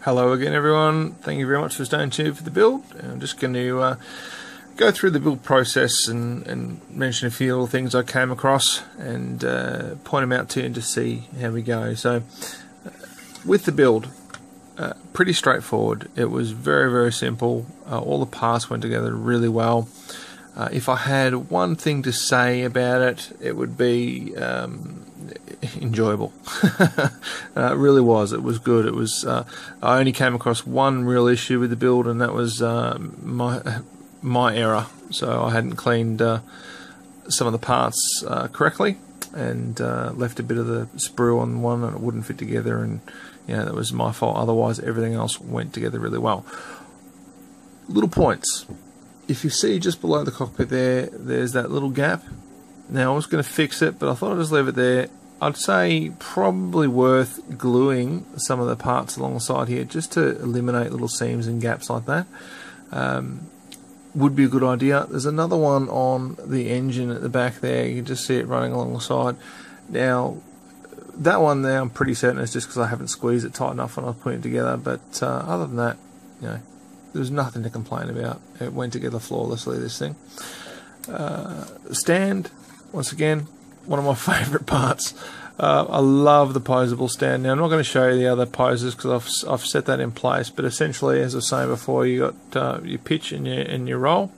Hello again everyone, thank you very much for staying tuned for the build. I'm just going to go through the build process and mention a few little things I came across and point them out to you and just see how we go. So with the build, pretty straightforward. It was very simple. All the parts went together really well. If I had one thing to say about it, it would be enjoyable. It really was. It was good. It was. I only came across one real issue with the build, and that was my error. So I hadn't cleaned some of the parts correctly, and left a bit of the sprue on one, and it wouldn't fit together. And that was my fault. Otherwise, everything else went together really well. Little points. If you see just below the cockpit there's that little gap. Now I was going to fix it, but I thought I'd just leave it there. I'd say probably worth gluing some of the parts along the side here just to eliminate little seams and gaps like that. Would be a good idea. There's another one on the engine at the back there. You can just see it running along the side. Now that one there I'm pretty certain it's just because I haven't squeezed it tight enough when I was putting it together, but other than that, there's nothing to complain about. It went together flawlessly, this thing. Stand, once again, one of my favourite parts. I love the Poseable Stand. Now I'm not going to show you the other poses because I've set that in place, but essentially, as I was saying before, you got your pitch and your roll.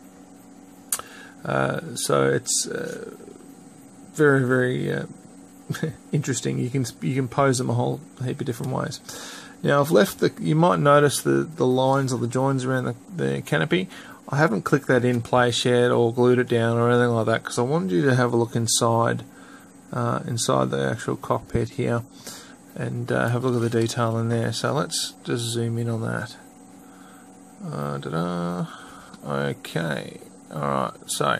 So it's very interesting. You can pose them a whole heap of different ways. Now I've left you might notice the lines or the joins around the canopy. I haven't clicked that in place yet or glued it down or anything like that because I wanted you to have a look inside the actual cockpit here and have a look at the detail in there. So let's just zoom in on that. Okay, alright, so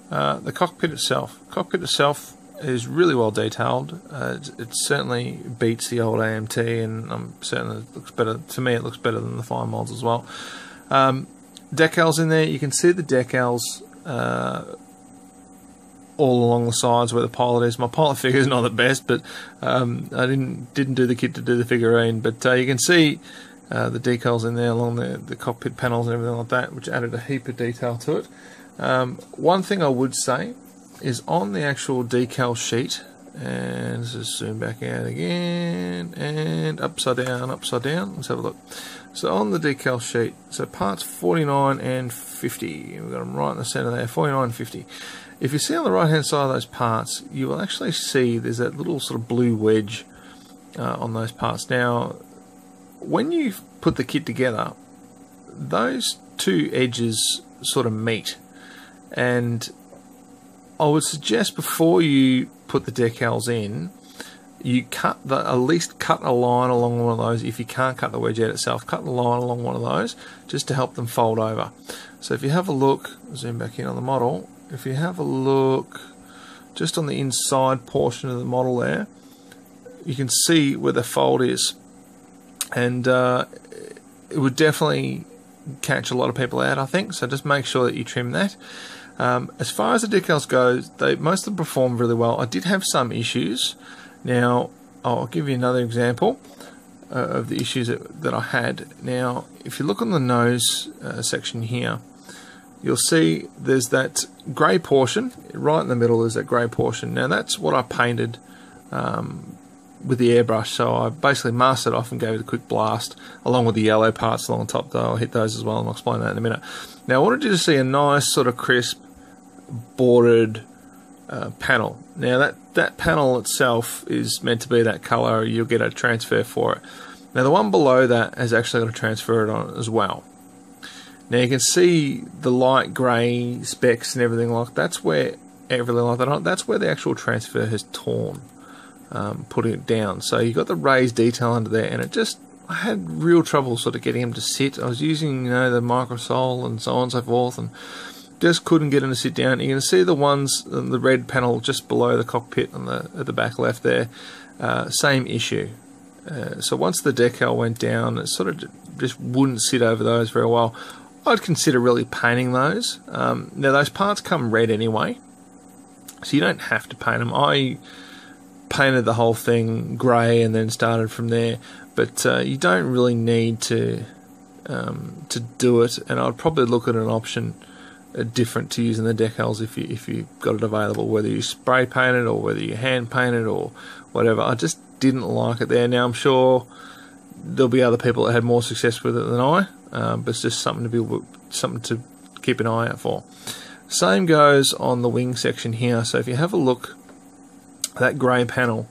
the cockpit itself. Is really well detailed. It certainly beats the old AMT, and I'm certain it looks better. To me, it looks better than the fine molds as well. Decals in there. You can see the decals all along the sides where the pilot is. My pilot figure is not the best, but I didn't do the kit to do the figurine. But you can see the decals in there along the cockpit panels and everything like that, which added a heap of detail to it. One thing I would say is on the actual decal sheet, and let's just zoom back out again, and upside down, let's have a look. So on the decal sheet, so parts 49 and 50, we've got them right in the center there, 49 and 50. If you see on the right hand side of those parts, you will actually see there's that little sort of blue wedge on those parts. Now, when you put the kit together, those two edges sort of meet, and I would suggest before you put the decals in, you at least cut a line along one of those. If you can't cut the wedge out itself, cut the line along one of those just to help them fold over. So if you have a look, zoom back in on the model, if you have a look just on the inside portion of the model there, you can see where the fold is, and it would definitely catch a lot of people out, I think. So just make sure that you trim that. As far as the decals go, most of them perform really well. I did have some issues. Now, I'll give you another example of the issues that I had. Now, if you look on the nose section here, you'll see there's that grey portion. Right in the middle is that grey portion. Now, that's what I painted with the airbrush. So I basically masked it off and gave it a quick blast, along with the yellow parts along the top, though. I'll hit those as well, and I'll explain that in a minute. Now, I wanted you to see a nice sort of crisp bordered panel. Now that panel itself is meant to be that colour. You'll get a transfer for it. Now the one below that has actually got a transfer on it as well. Now you can see the light grey specks and everything like that's where that's where the actual transfer has torn, putting it down. So you got the raised detail under there, and I had real trouble sort of getting him to sit. I was using the microsole and so on and so forth, and just couldn't get him to sit down. You can see the ones, the red panel just below the cockpit at the back left there, same issue. So once the decal went down, it sort of just wouldn't sit over those very well. I'd consider really painting those. Now those parts come red anyway, so you don't have to paint them. I painted the whole thing grey and then started from there. but you don't really need to do it, and I'd probably look at an option different to using the decals if you got it available, whether you spray paint it or whether you hand paint it or whatever. I just didn't like it there. Now I'm sure there'll be other people that had more success with it than I, but it's just something to keep an eye out for. Same goes on the wing section here. So if you have a look, that grey panel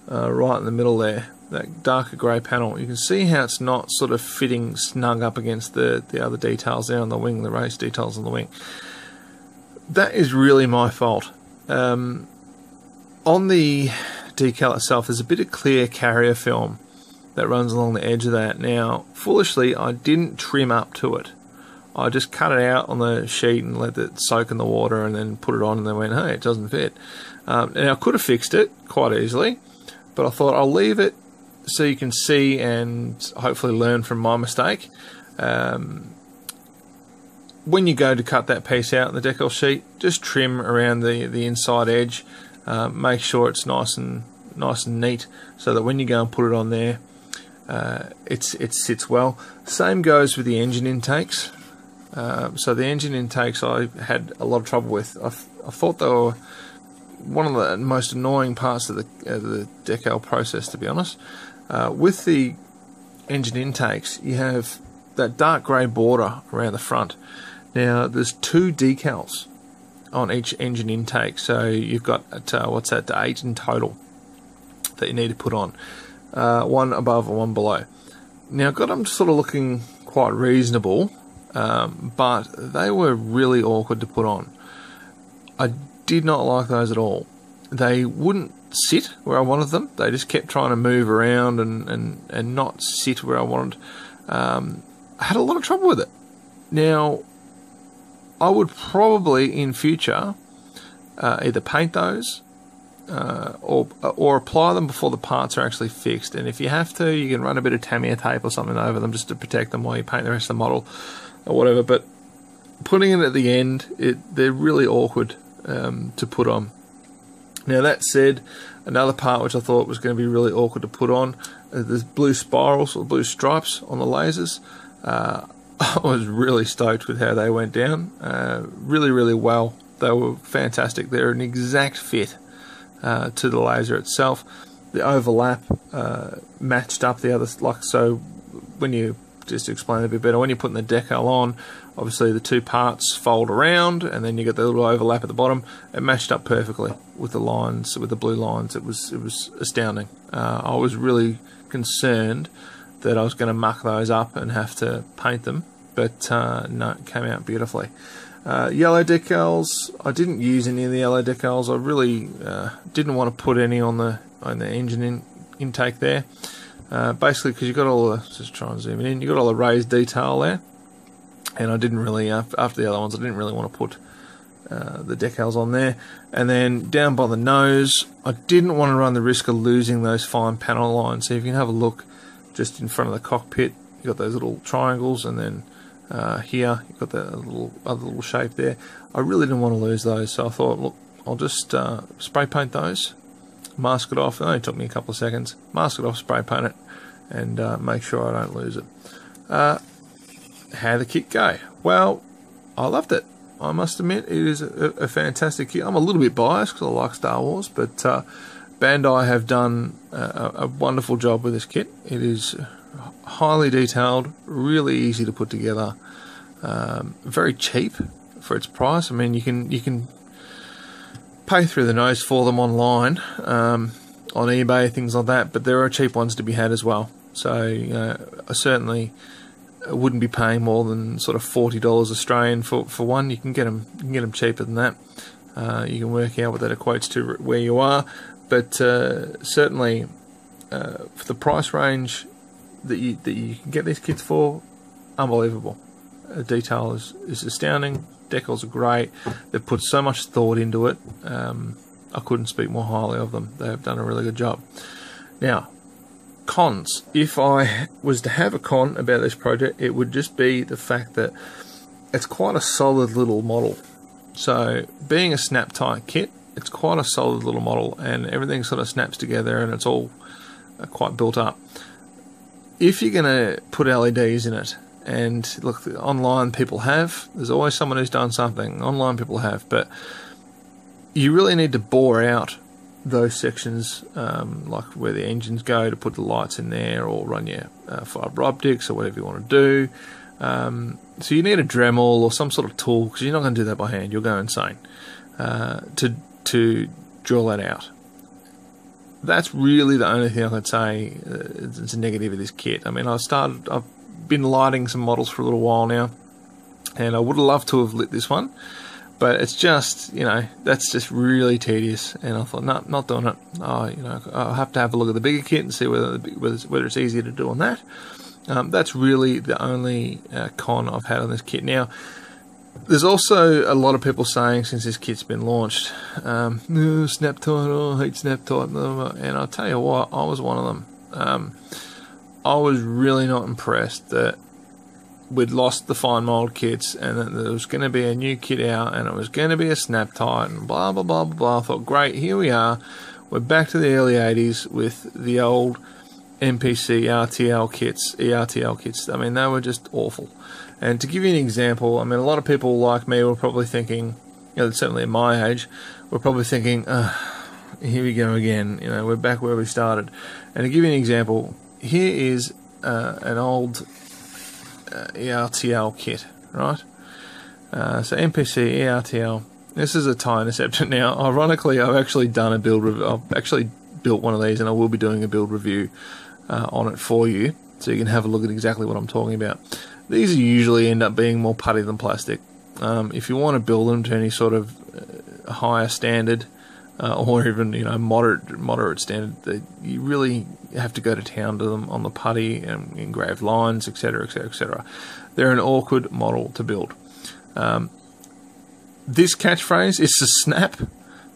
right in the middle there, that darker grey panel, you can see how it's not sort of fitting snug up against the other details there on the wing, the race details on the wing. That is really my fault. On the decal itself, there's a bit of clear carrier film that runs along the edge of that. Now, foolishly, I didn't trim up to it. I just cut it out on the sheet and let it soak in the water and then put it on, and then went, hey, it doesn't fit. And I could have fixed it quite easily, but I thought I'll leave it so you can see and hopefully learn from my mistake. When you go to cut that piece out in the decal sheet, just trim around the inside edge. Make sure it's nice and neat, so that when you go and put it on there, it sits well. Same goes with the engine intakes. So the engine intakes I had a lot of trouble with. I thought they were one of the most annoying parts of the decal process, to be honest. With the engine intakes, you have that dark grey border around the front. Now, there's 2 decals on each engine intake, so you've got what's that, 8 in total that you need to put on, one above and one below. Now, got them sort of looking quite reasonable, but they were really awkward to put on. I did not like those at all. They wouldn't sit where I wanted them. They just kept trying to move around and not sit where I wanted. I had a lot of trouble with it. Now, I would probably in future either paint those or apply them before the parts are actually fixed. And if you have to, you can run a bit of Tamiya tape or something over them just to protect them while you paint the rest of the model or whatever. But putting it at the end, they're really awkward to put on. Now, that said, another part which I thought was going to be really awkward to put on, there's blue spirals or blue stripes on the lasers. I was really stoked with how they went down. Really, really well. They were fantastic. They're an exact fit to the laser itself. The overlap matched up the other, so when you, just to explain it a bit better, when you're putting the decal on, obviously the 2 parts fold around, and then you get the little overlap at the bottom. It matched up perfectly with the lines, with the blue lines. It was astounding. I was really concerned that I was going to muck those up and have to paint them, but no, it came out beautifully. Yellow decals, I didn't use any of the yellow decals. I really didn't want to put any on the engine intake there. Basically, because you've got all the, just try and zoom in, you've got all the raised detail there, and I didn't really, after the other ones, I didn't really want to put the decals on there. And then down by the nose, I didn't want to run the risk of losing those fine panel lines. So if you can have a look just in front of the cockpit, you've got those little triangles, and then here you've got that other little shape there. I really didn't want to lose those, so I thought, look, I'll just spray paint those, mask it off. It only took me a couple of seconds. Mask it off, spray paint it, and make sure I don't lose it. How'd the kit go? Well, I loved it. I must admit, it is a fantastic kit. I'm a little bit biased because I like Star Wars, but Bandai have done a wonderful job with this kit. It is highly detailed, really easy to put together, very cheap for its price. I mean, you can pay through the nose for them online, on eBay, things like that, but there are cheap ones to be had as well. So I certainly wouldn't be paying more than sort of $40 Australian for one. You can get them cheaper than that. You can work out what that equates to where you are, but certainly for the price range that you can get these kits for, unbelievable. The detail is astounding. Decals are great. They've put so much thought into it. I couldn't speak more highly of them. They have done a really good job. Now, cons. If I was to have a con about this project, it would just be the fact that it's quite a solid little model. So, being a snap-tight kit, it's quite a solid little model, and everything sort of snaps together, and it's all quite built up. if you're going to put LEDs in it, and look, online people have, there's always someone who's done something, online people have, but you really need to bore out those sections, like where the engines go, to put the lights in there, or run your fibre optics, or whatever you want to do. So you need a Dremel or some sort of tool, because you're not going to do that by hand, you'll go insane, to drill that out. That's really the only thing I could say it's a negative of this kit. I mean, I've been lighting some models for a little while now, and I would have loved to have lit this one, but it's just, you know, that's just really tedious, and I thought, no, not doing it. You know, I'll have to have a look at the bigger kit and see whether it's easier to do on that. That's really the only con I've had on this kit. Now, there's also a lot of people saying, since this kit's been launched, snap tight, I hate snap tight, and I'll tell you what, I was one of them. I was really not impressed that we'd lost the fine mold kits, and that there was going to be a new kit out, and it was going to be a snap tight, and blah blah blah blah blah. I thought, great, here we are, we're back to the early 80s with the old MPC RTL kits. I mean, they were just awful. And to give you an example, I mean, a lot of people like me were probably thinking, you know, certainly at my age, were probably thinking, here we go again, you know, we're back where we started. And to give you an example, here is an old ERTL kit, right? So MPC ERTL. This is a tie interceptor. Now, ironically, I've actually done a build review. I've actually built one of these, and I will be doing a build review on it for you, so you can have a look at exactly what I'm talking about. These usually end up being more putty than plastic. If you want to build them to any sort of higher standard, or even, you know, moderate standard, you really have to go to town to them on the putty and engraved lines, etc., etc., etc. They're an awkward model to build. This catchphrase is a snap.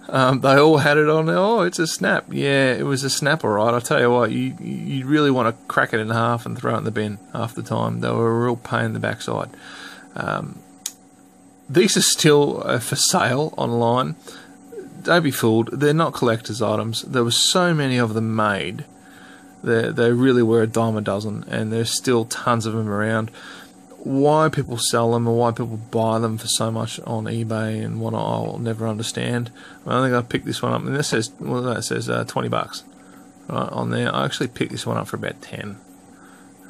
They all had it on there. Oh, it's a snap. Yeah, it was a snap, all right. I tell you what, you really want to crack it in half and throw it in the bin half the time. They were a real pain in the backside. These are still for sale online. Don't be fooled. They're not collector's items. There were so many of them made. They really were a dime a dozen, and there's still tons of them around. Why people sell them, or why people buy them for so much on eBay and what, I'll never understand. I think I picked this one up, and this says, well, that says $20 right on there. I actually picked this one up for about 10.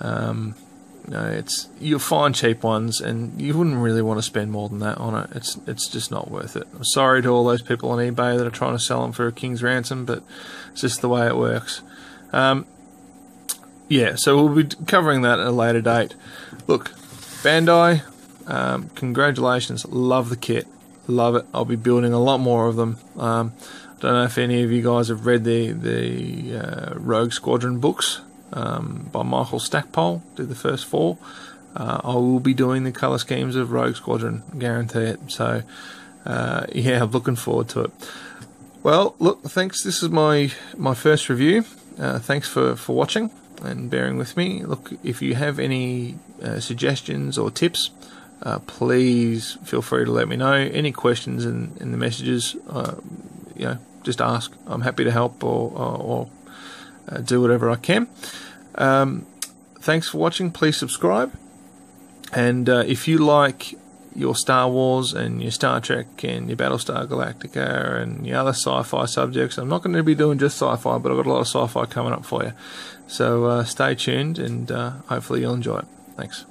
You know, you'll find cheap ones, and you wouldn't really want to spend more than that on it. It's just not worth it. I'm sorry to all those people on eBay that are trying to sell them for a king's ransom, but it's just the way it works. Yeah, so we'll be covering that at a later date. Look, Bandai, congratulations, love the kit, love it. I'll be building a lot more of them. I don't know if any of you guys have read the Rogue Squadron books by Michael Stackpole, did the first 4. I will be doing the colour schemes of Rogue Squadron, guarantee it. So yeah, I'm looking forward to it. Well, look, thanks, this is my first review. Thanks for watching and bearing with me. Look, if you have any suggestions or tips, please feel free to let me know. Any questions in the messages, you know, just ask. I'm happy to help or do whatever I can. Thanks for watching. Please subscribe, and if you like your Star Wars and your Star Trek and your Battlestar Galactica and your other sci-fi subjects, I'm not going to be doing just sci-fi, but I've got a lot of sci-fi coming up for you. So stay tuned, and hopefully you'll enjoy it. Thanks.